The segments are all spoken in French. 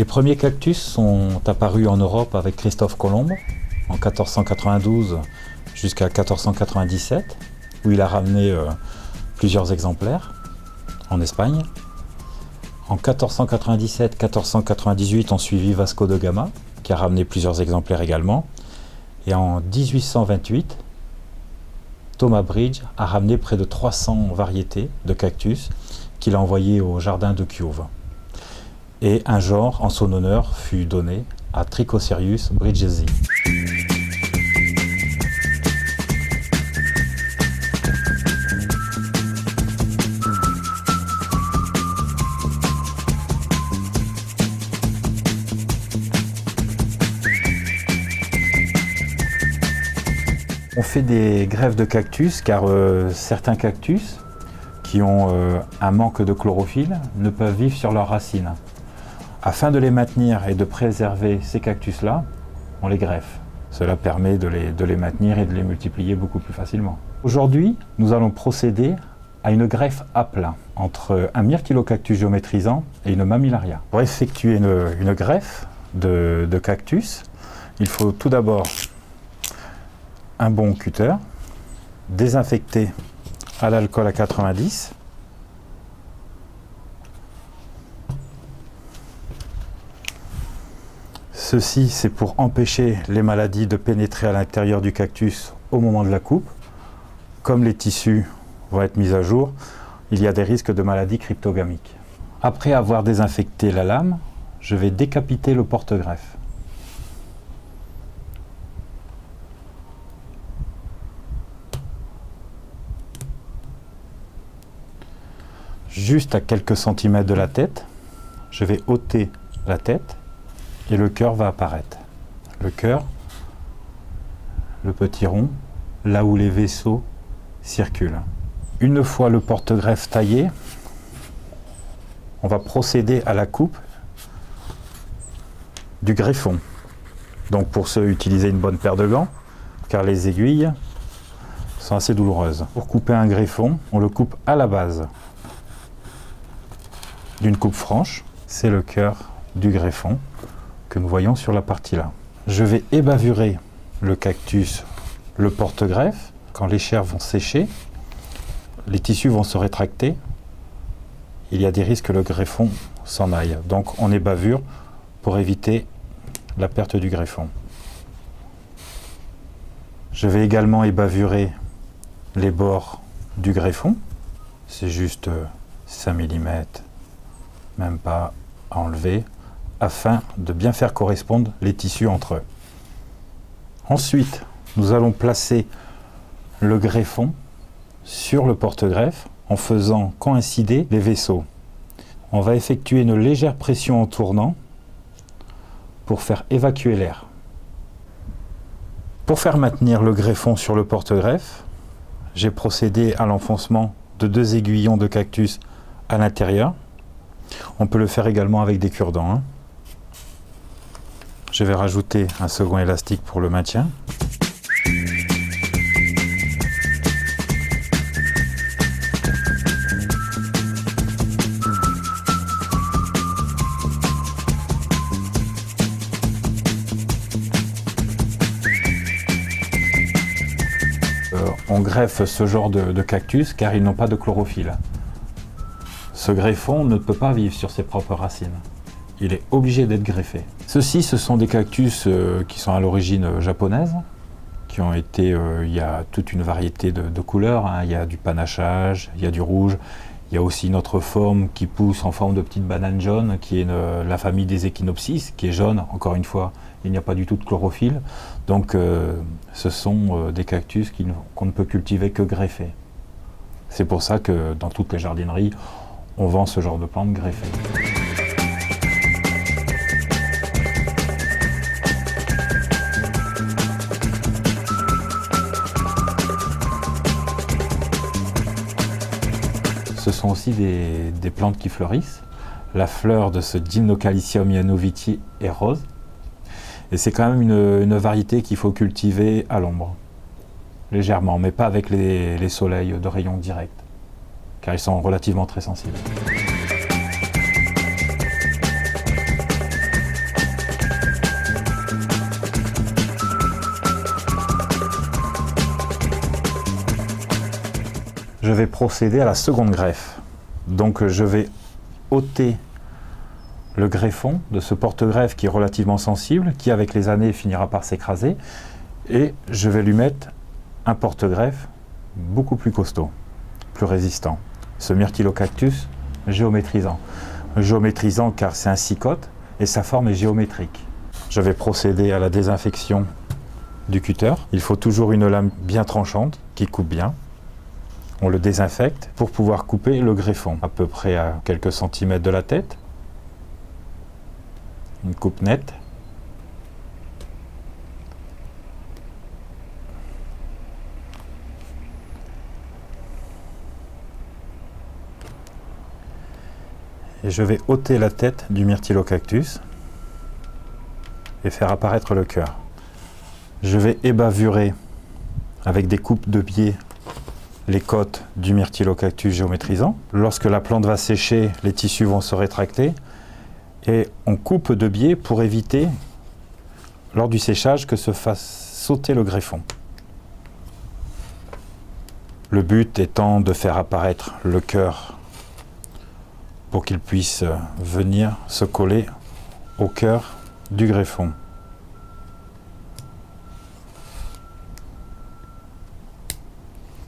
Les premiers cactus sont apparus en Europe avec Christophe Colomb en 1492 jusqu'à 1497, où il a ramené plusieurs exemplaires en Espagne. En 1497-1498 ont suivi Vasco de Gama, qui a ramené plusieurs exemplaires également. Et en 1828, Thomas Bridge a ramené près de 300 variétés de cactus qu'il a envoyées au jardin de Cuve. Et un genre en son honneur fut donné à Trichoserius bridgesi. On fait des greffes de cactus car certains cactus qui ont un manque de chlorophylle ne peuvent vivre sur leurs racines. Afin de les maintenir et de préserver ces cactus-là, on les greffe. Cela permet de les maintenir et de les multiplier beaucoup plus facilement. Aujourd'hui, nous allons procéder à une greffe à plat entre un myrtillocactus géométrisant et une mammillaria. Pour effectuer une greffe de cactus, il faut tout d'abord un bon cutter, désinfecté à l'alcool à 90. Ceci, c'est pour empêcher les maladies de pénétrer à l'intérieur du cactus au moment de la coupe. Comme les tissus vont être mis à jour, il y a des risques de maladies cryptogamiques. Après avoir désinfecté la lame, je vais décapiter le porte-greffe. Juste à quelques centimètres de la tête, je vais ôter la tête et le cœur va apparaître. Le cœur, le petit rond, là où les vaisseaux circulent. Une fois le porte-greffe taillé, on va procéder à la coupe du greffon. Donc pour ce, utiliser une bonne paire de gants, car les aiguilles sont assez douloureuses. Pour couper un greffon, on le coupe à la base d'une coupe franche. C'est le cœur du greffon que nous voyons sur la partie là. Je vais ébavurer le cactus, le porte-greffe. Quand les chairs vont sécher, les tissus vont se rétracter. Il y a des risques que le greffon s'en aille. Donc on ébavure pour éviter la perte du greffon. Je vais également ébavurer les bords du greffon. C'est juste 5 mm, même pas à enlever, afin de bien faire correspondre les tissus entre eux. Ensuite, nous allons placer le greffon sur le porte-greffe en faisant coïncider les vaisseaux. On va effectuer une légère pression en tournant pour faire évacuer l'air. Pour faire maintenir le greffon sur le porte-greffe, j'ai procédé à l'enfoncement de 2 aiguillons de cactus à l'intérieur. On peut le faire également avec des cure-dents. Je vais rajouter un second élastique pour le maintien. On greffe ce genre de cactus car ils n'ont pas de chlorophylle. Ce greffon ne peut pas vivre sur ses propres racines. Il est obligé d'être greffé. Ceux-ci, ce sont des cactus qui sont à l'origine japonaise, qui ont été, il y a toute une variété de couleurs, il y a du panachage, il y a du rouge, il y a aussi une autre forme qui pousse en forme de petite banane jaune, qui est la famille des Echinopsis, qui est jaune, encore une fois, il n'y a pas du tout de chlorophylle, donc ce sont des cactus qu'on ne peut cultiver que greffés. C'est pour ça que dans toutes les jardineries, on vend ce genre de plantes greffées. Ce sont aussi des plantes qui fleurissent. La fleur de ce Gymnocalicium yanoviti est rose. Et c'est quand même une variété qu'il faut cultiver à l'ombre, légèrement, mais pas avec les soleils de rayons directs, car ils sont relativement très sensibles. je vais procéder à la seconde greffe. Donc je vais ôter le greffon de ce porte-greffe qui est relativement sensible, qui avec les années finira par s'écraser, et je vais lui mettre un porte-greffe beaucoup plus costaud, plus résistant. Ce myrtillocactus géométrisant. Géométrisant car c'est un cicote et sa forme est géométrique. Je vais procéder à la désinfection du cutter. Il faut toujours une lame bien tranchante qui coupe bien. On le désinfecte pour pouvoir couper le greffon, à peu près à quelques centimètres de la tête. Une coupe nette. Et je vais ôter la tête du myrtillocactus et faire apparaître le cœur. Je vais ébavurer avec des coupes de biais les côtes du myrtillocactus géométrisant. Lorsque la plante va sécher, les tissus vont se rétracter et on coupe de biais pour éviter, lors du séchage, que se fasse sauter le greffon. Le but étant de faire apparaître le cœur pour qu'il puisse venir se coller au cœur du greffon.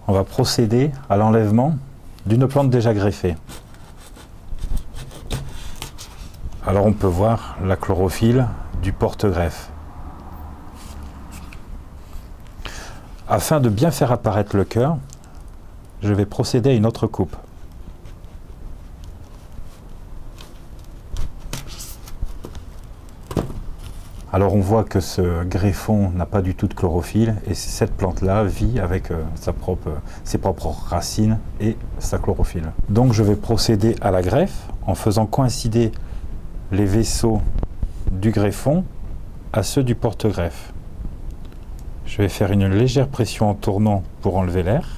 On va procéder à l'enlèvement d'une plante déjà greffée. Alors on peut voir la chlorophylle du porte-greffe. Afin de bien faire apparaître le cœur, je vais procéder à une autre coupe. Alors on voit que ce greffon n'a pas du tout de chlorophylle et cette plante-là vit avec ses propres racines et sa chlorophylle. Donc je vais procéder à la greffe en faisant coïncider les vaisseaux du greffon à ceux du porte-greffe. Je vais faire une légère pression en tournant pour enlever l'air.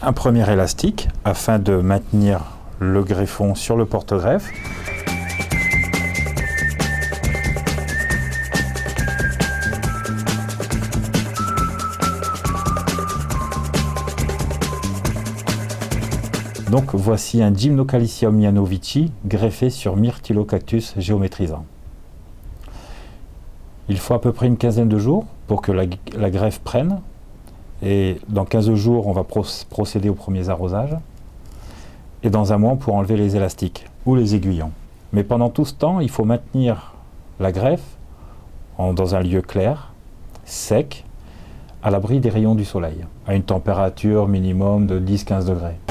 Un premier élastique afin de maintenir le greffon sur le porte-greffe. Donc voici un Gymnocalcium mianovici greffé sur myrtillocactus géométrisant. Il faut à peu près une quinzaine de jours pour que la greffe prenne. Et dans 15 jours, on va procéder aux premiers arrosages. Et dans un mois, on pourra enlever les élastiques ou les aiguillons. Mais pendant tout ce temps, il faut maintenir la greffe dans un lieu clair, sec, à l'abri des rayons du soleil, à une température minimum de 10-15 degrés.